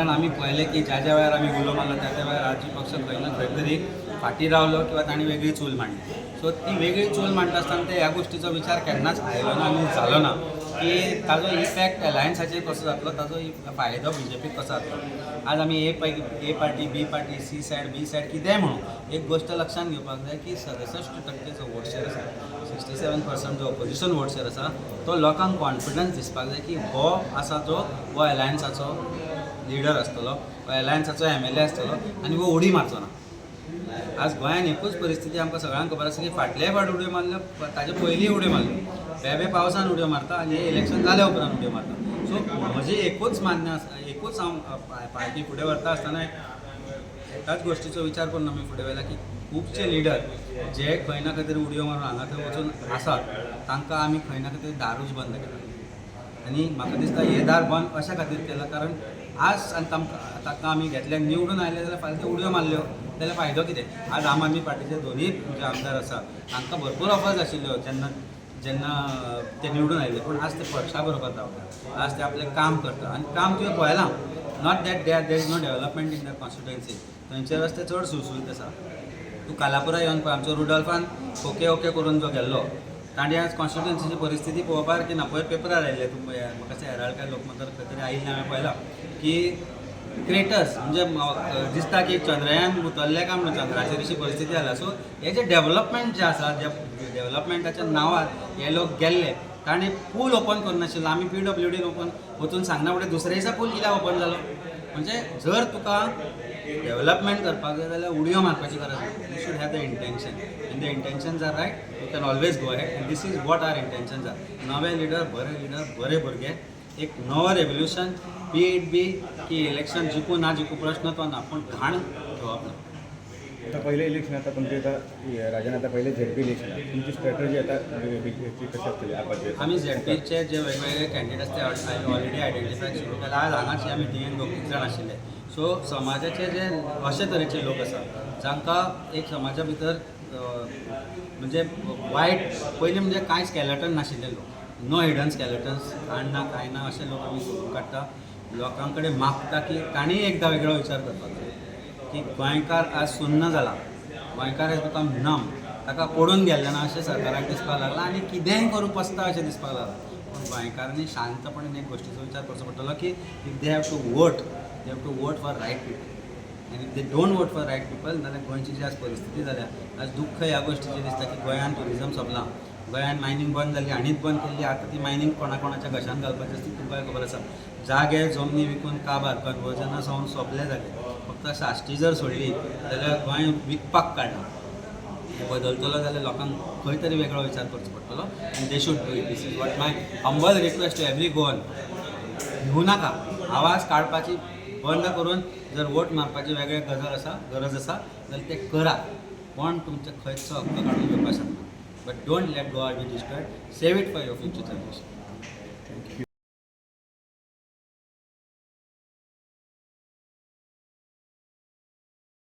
आम्ही पहिले की ज्या वेळार आम्ही उलो मारलो त्या वेळार राजकीय पक्ष खंय ना खंय तरी फाटी रावलो किंवा तांणी वेगळी चूल मांडली. सो ती वेगळी चूल मांडटा आसतना ते ह्या गोष्टीचो विचार केन्नाच आयलो ना आनी जालो ना की ताजो इफेक्ट अलायन्साचेर कसो जातलो, ताजो फायदो बीजेपीक कसो जातलो. आज आमी ए पार्टी, बी पार्टी, सी सायड, बी सायड कितेंय म्हणून एक गोष्ट लक्षात घेवपाक जाय की 67% जो वोट शेअर आसा, 67% जो ऑपोजिशन वोट शेअर आसा, तो लोकांक कॉन्फिडन्स दिसपाक जाय की हो आसा जो हो अलायन्साचो लिडर आसतलो, अलायन्साचो MLA आसतलो आनी वो उडी मारचो ना. आज गोंयांत एकूच परिस्थिती आमकां सगळ्यांक खबर आसा की फाटलेय फावट उडयो मारल्यो, ताजे पयलीं उडयो मारल्यो, बेबे पावसान उडयो मारता आनी हे इलेक्शन जाल्या उपरांत उडयो मारता. सो म्हजी एकूच मान्य आसा, एकूच हांव पार्टी फुडें व्हरता आसतना एकाच गोष्टीचो विचार करून आमी फुडें व्हेला की खुबशे लिडर जे खंय ना खंय तरी उडयो मारून हांगा थंय वचून आसात, तांकां आमी खंय ना खंय तरी दारूच बंद केला. आनी म्हाका दिसता हे दार बंद अशा खातीर केला कारण आज तांकां आमी घेतल्याक निवडून आयले जाल्यार फाल्यां त्यो उडयो मारल्यो जाल्यार फायदो कितें. आज आम आदमी पार्टीचे दोनूय जे आमदार आसा तांकां भरपूर ऑफर्स आशिल्ल्यो जेन्ना ते निवडून आयले, पूण आज ते पक्षा बरोबर रावता, आज ते आपलें काम करता आनी काम तुवें पळयलां. Not that there is no development in that constituency, थंयचे रस्ते चड सुळसुळीत आसा. तूं कालापुरा येवन पळय, आमचो रुडॉल्फान ओके करून जो गेल्लो, ताणी आज कॉन्स्टिट्युएन्सीची परिस्थिती पळोवपाक की ना पयर पेपरार आयिल्ले, म्हाका हेराल्ड काय लोकमतार खंय तरी आयिल्लें हांवें पळयलां की क्रेटर्स म्हणजे दिसता की चंद्रयान उतरलें काय म्हणून चंद्राचेर अशी परिस्थिती जाला. सो हे जे डेवलपमेंट जे आसा, जे डेवलपमेंटाच्या नांवार हे लोक गेल्ले, ताणें पूल ओपन करनाशिल्लो. आमी PWDन ओपन वचून सांगना फुडें दुसऱ्या दिसा पूल कित्याक ओपन जालो. म्हणजे जर तुका डेवलपमेंट करपाक जाय जाल्यार उडयो मारपाची गरज ना. You should have the intention, and the intentions are right, you can always go ahead, and this is what are intentions are. नवे लिडर, बरे भुरगे, एक नवो रेवल्युशन, बी इट बी की इलेक्शन जिखू ना जिखू प्रश्न तो ना, पूण घाण घेवप ना. आता पहिलं इलेक्शन, आता तुमचे आता राजन, आता पहिले ZP इलेक्शन, तुमची स्ट्रॅटजी आता कशी असते आपण? आम्ही ZPचे जे वेगवेगळे कॅन्डिडेट्स ते ऑलरेडी आयडेंटिफाय सुरू केला. आज हांगाच आमी मिटिंगेन 2-3 जाण आशिल्ले. सो समाजाचे जे अशे तरेचे लोक आसा जांकां एक समाजा भितर म्हणजे वायट पयलीं म्हणजे कांय स्कॅलेटन नाशिल्ले लोक, नो हिडन स्कॅलेटन्स, ना कांय ना अशे लोक आमी सोदून काडटा. लोकां कडेन मागता की तांणी एकदां वेगळो विचार करपाक जाय की गोंयकार आज सुन्न जाला, गोंयकार हेज बिकम नम, ताका पडून गेल्ले ना अशें सरकाराक दिसपाक लागलां आनी कितेंय करूं पसता अशें दिसपाक लागलां. पूण गोंयकारांनी शांतपणान एक गोश्टीचो विचार करचो पडटलो की if they have to vote for right people, आनी if they don't vote for right people जाल्यार गोंयची जी आज परिस्थिती जाल्या, आज दुख्ख ह्या गोश्टीचें दिसता की गोंयांत ट्युरिजम सोंपलां, गोंयांत मायनींग बंद जाली, हाणीच बंद केल्ली. आतां ती मायनींग कोणाच्या घशान घालपाची आसता तुमकां खबर आसा. जागे जमनी विकून काबार, कन्वर्जना सावन सोंपले जागे. फक्त साश्टी जर सोडली जाल्यार गोंय विकपाक काडना. बदलतलो जाल्यार लोकांक खंय तरी वेगळो विचार करचो पडटलो, आनी they should do it. This is what my humble request to every Goan. भिवू नाका, आवाज काडपाची बंद करून जर वोट मारपाची वेगळे गरज आसा जाल्यार ते करा. कोण तुमचे खंयचो हक्क काडून घेवपाक शकना. But don't let Goa be destroyed. Save it for your future generation.